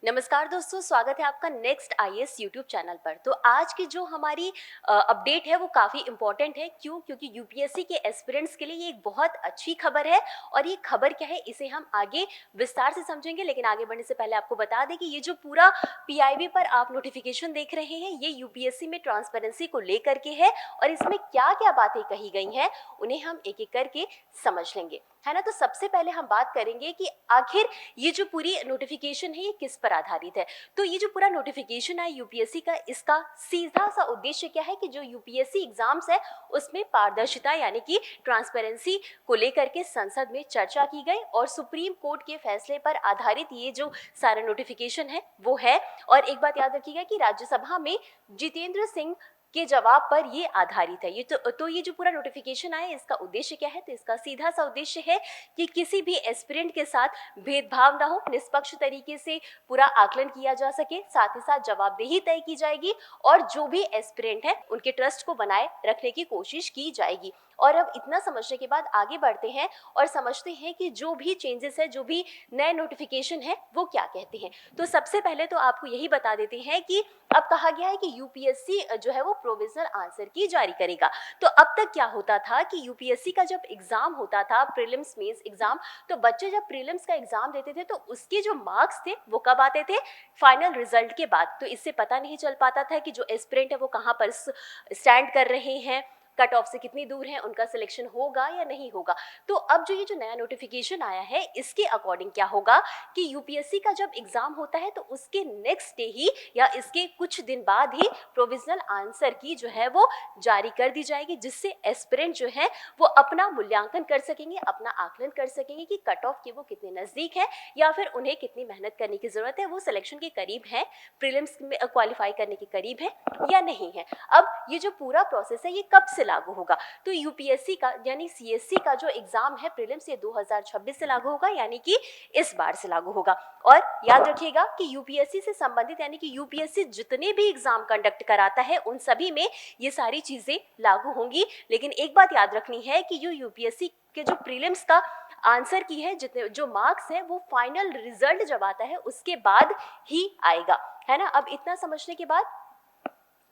नमस्कार दोस्तों, स्वागत है आपका नेक्स्ट आईएएस यूट्यूब चैनल पर। तो आज की जो हमारी अपडेट है वो काफ़ी इंपॉर्टेंट है। क्यों? क्योंकि यूपीएससी के एस्पिरेंट्स के लिए ये एक बहुत अच्छी खबर है। और ये खबर क्या है इसे हम आगे विस्तार से समझेंगे, लेकिन आगे बढ़ने से पहले आपको बता दें कि ये जो पूरा पीआईबी पर आप नोटिफिकेशन देख रहे हैं ये यूपीएससी में ट्रांसपेरेंसी को लेकर के है। और इसमें क्या क्या बातें कही गई हैं उन्हें हम एक एक करके समझ लेंगे, है ना। तो सबसे पहले हम बात करेंगे कि आखिर ये जो पूरी नोटिफिकेशन है ये किस पर आधारित है। तो ये जो पूरा नोटिफिकेशन है यूपीएससी का, इसका सीधा सा उद्देश्य क्या है कि जो यूपीएससी एग्जाम्स है उसमें पारदर्शिता यानी कि ट्रांसपेरेंसी को लेकर के संसद में चर्चा की गई और सुप्रीम कोर्ट के फैसले पर आधारित ये जो सारा नोटिफिकेशन है वो है। और एक बात याद रखिएगा कि राज्यसभा में जितेंद्र सिंह के जवाब पर ये आधारित है। तो ये जो पूरा नोटिफिकेशन आया इसका उद्देश्य क्या है, तो इसका सीधा सा उद्देश्य है कि किसी भी एस्पिरेंट के साथ भेदभाव ना हो, निष्पक्ष तरीके से पूरा आकलन किया जा सके, साथ ही साथ जवाबदेही तय की जाएगी और जो भी एस्पिरेंट है उनके ट्रस्ट को बनाए रखने की कोशिश की जाएगी। और अब इतना समझने के बाद आगे बढ़ते हैं और समझते हैं कि जो भी चेंजेस है, जो भी नए नोटिफिकेशन है वो क्या कहते हैं। तो सबसे पहले तो आपको यही बता देते हैं कि अब कहा गया है कि यूपीएससी जो है वो प्रोविजनल आंसर की जारी करेगा। तो अब तक क्या होता था कि यूपीएससी का जब एग्जाम होता था, प्रीलिम्स मेंस एग्जाम, तो बच्चे जब प्रीलिम्स का एग्जाम देते थे तो उसके जो मार्क्स थे वो कब आते थे? फाइनल रिजल्ट के बाद। तो इससे पता नहीं चल पाता था कि जो एस्पिरेंट है वो कहाँ पर स्टैंड कर रहे हैं, कट ऑफ से कितनी दूर है, उनका सिलेक्शन होगा या नहीं होगा। तो अब जो ये जो नया नोटिफिकेशन आया है इसके अकॉर्डिंग क्या होगा कि यूपीएससी का जब एग्जाम होता है तो उसके नेक्स्ट डे ही या इसके कुछ दिन बाद ही प्रोविजनल आंसर की जो है वो जारी कर दी जाएगी, जिससे एस्पिरेंट जो है वो अपना मूल्यांकन कर सकेंगे, अपना आकलन कर सकेंगे कि कट ऑफ के वो कितने नजदीक है या फिर उन्हें कितनी मेहनत करने की जरूरत है, वो सिलेक्शन के करीब है, प्रीलिम्स में क्वालिफाई करने के करीब है या नहीं है। अब ये जो पूरा प्रोसेस है ये कब से लागू होगा? तो यूपीएससी का यानी सीएससी का जो एग्जाम है प्रीलिम्स ये 2026 से लागू होगा, यानी कि इस बार से लागू होगा। और याद रखिएगा कि यूपीएससी से संबंधित यानी कि यूपीएससी जितने भी एग्जाम कंडक्ट कराता है उन सभी में ये सारी चीजें लागू होंगी। लेकिन एक बात याद रखनी है कि जो यूपीएससी के जो प्रीलिम्स का आंसर की है, जितने जो मार्क्स है वो फाइनल रिजल्ट जब आता है उसके बाद ही आएगा, है ना। अब इतना समझने के बाद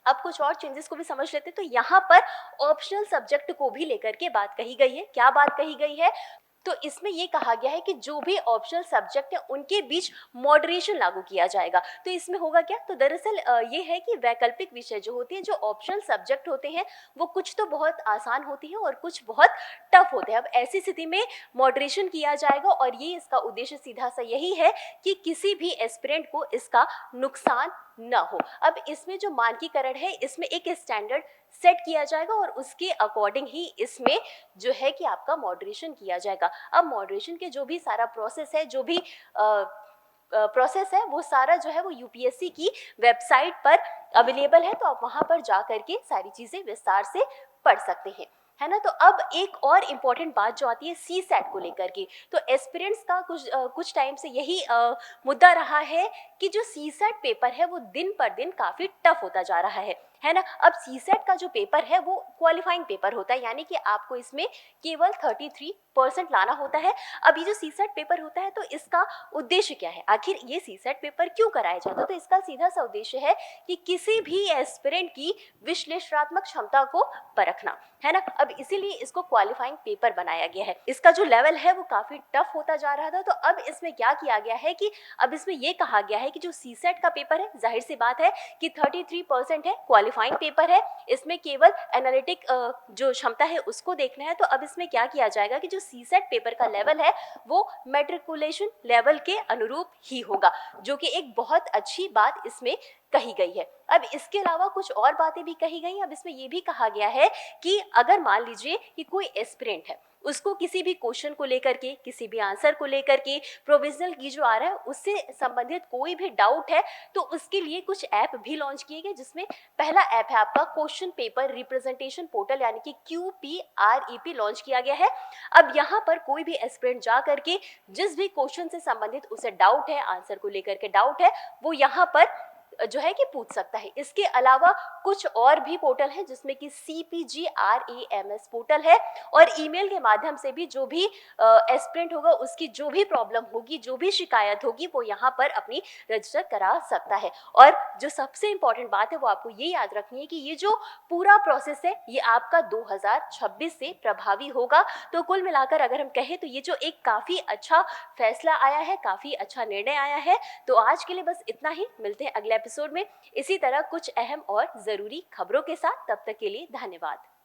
अब कुछ और चेंजेस को भी समझ लेते हैं। तो यहाँ पर ऑप्शनल सब्जेक्ट को भी लेकर के बात कही गई है। क्या बात कही गई है? तो इसमें ये कहा गया है कि जो भी ऑप्शनल सब्जेक्ट है उनके बीच मॉडरेशन लागू किया जाएगा। तो इसमें होगा क्या? तो दरअसल ये है कि वैकल्पिक विषय जो होते हैं, जो ऑप्शनल सब्जेक्ट होते हैं, वो कुछ तो बहुत आसान होती है और कुछ बहुत टफ होते हैं। अब ऐसी स्थिति में मॉडरेशन किया जाएगा और ये इसका उद्देश्य सीधा सा यही है कि किसी भी एस्पिरेंट को इसका नुकसान न हो। अब इसमें जो मानकीकरण है इसमें एक स्टैंडर्ड सेट किया जाएगा और उसके अकॉर्डिंग ही इसमें जो है कि आपका मॉडरेशन किया जाएगा। अब मॉडरेशन के जो भी सारा प्रोसेस है, जो भी प्रोसेस है, वो सारा जो है वो यूपीएससी की वेबसाइट पर अवेलेबल है। तो आप वहां पर जा करके सारी चीजें विस्तार से पढ़ सकते हैं, है ना। तो अब एक और इम्पॉर्टेंट बात जो आती है सी सेट को लेकर के। तो एस्पिरेंट्स का कुछ टाइम से यही मुद्दा रहा है कि जो सी सेट पेपर है वो दिन पर दिन काफी टफ होता जा रहा है ना। अब सी सेट का जो पेपर है वो क्वालिफाइंग पेपर होता है, यानी कि आपको इसमें केवल 33% लाना होता है। अब ये जो सी सेट पेपर होता है तो इसका उद्देश्य क्या है? आखिर ये सी सेट पेपर क्यों कराया जाता है? तो इसका सीधा सा उद्देश्य है कि किसी भी एस्पिरेंट की विश्लेषणात्मक क्षमता को परखना, है ना। अब इसीलिए इसको क्वालिफाइंग पेपर बनाया गया है। इसका जो लेवल है वो काफी टफ होता जा रहा था। तो अब इसमें क्या किया गया है कि अब इसमें यह कहा गया है कि जो सी सेट का पेपर है, जाहिर सी बात है कि 33% है, क्वालिफाइंग पेपर है, इसमें केवल एनालिटिक जो क्षमता है उसको देखना है। तो अब इसमें क्या किया जाएगा कि जो सी सेट पेपर का लेवल है वो मैट्रिकुलेशन लेवल के अनुरूप ही होगा, जो कि एक बहुत अच्छी बात इसमें कही गई है। अब इसके अलावा कुछ और बातें भी कही गई। अब इसमें यह भी कहा गया है कि अगर मान लीजिए कि कोई एस्पिरेंट है, उसको किसी भी क्वेश्चन को लेकर के, किसी भी आंसर को लेकर के, प्रोविजनल की जो आ रहा है उससे संबंधित कोई भी डाउट है, तो उसके लिए कुछ ऐप भी लॉन्च किए गए, जिसमें पहला ऐप है आपका क्वेश्चन पेपर रिप्रेजेंटेशन पोर्टल यानी कि QPREP लॉन्च किया गया है। अब यहाँ पर कोई भी एस्पिरेंट जा करके जिस भी क्वेश्चन से संबंधित उसे डाउट है, आंसर को लेकर के डाउट है, वो यहाँ पर जो है कि पूछ सकता है। इसके अलावा कुछ और भी पोर्टल हैं जिसमें कि CPGRAMS पोर्टल है, और ईमेल के माध्यम से भी जो भी एस्पिरेंट होगा उसकी जो भी प्रॉब्लम होगी, जो भी शिकायत होगी, वो यहाँ पर अपनी रजिस्टर करा सकता है। और जो सबसे इंपॉर्टेंट बात है वो आपको ये याद रखनी है कि ये जो पूरा प्रोसेस है ये आपका 2026 से प्रभावी होगा। तो कुल मिलाकर अगर हम कहें तो ये जो एक काफ़ी अच्छा फैसला आया है, काफ़ी अच्छा निर्णय आया है। तो आज के लिए बस इतना ही, मिलते हैं अगले एपिसोड में इसी तरह कुछ अहम और ज़रूरी खबरों के साथ। तब तक के लिए धन्यवाद।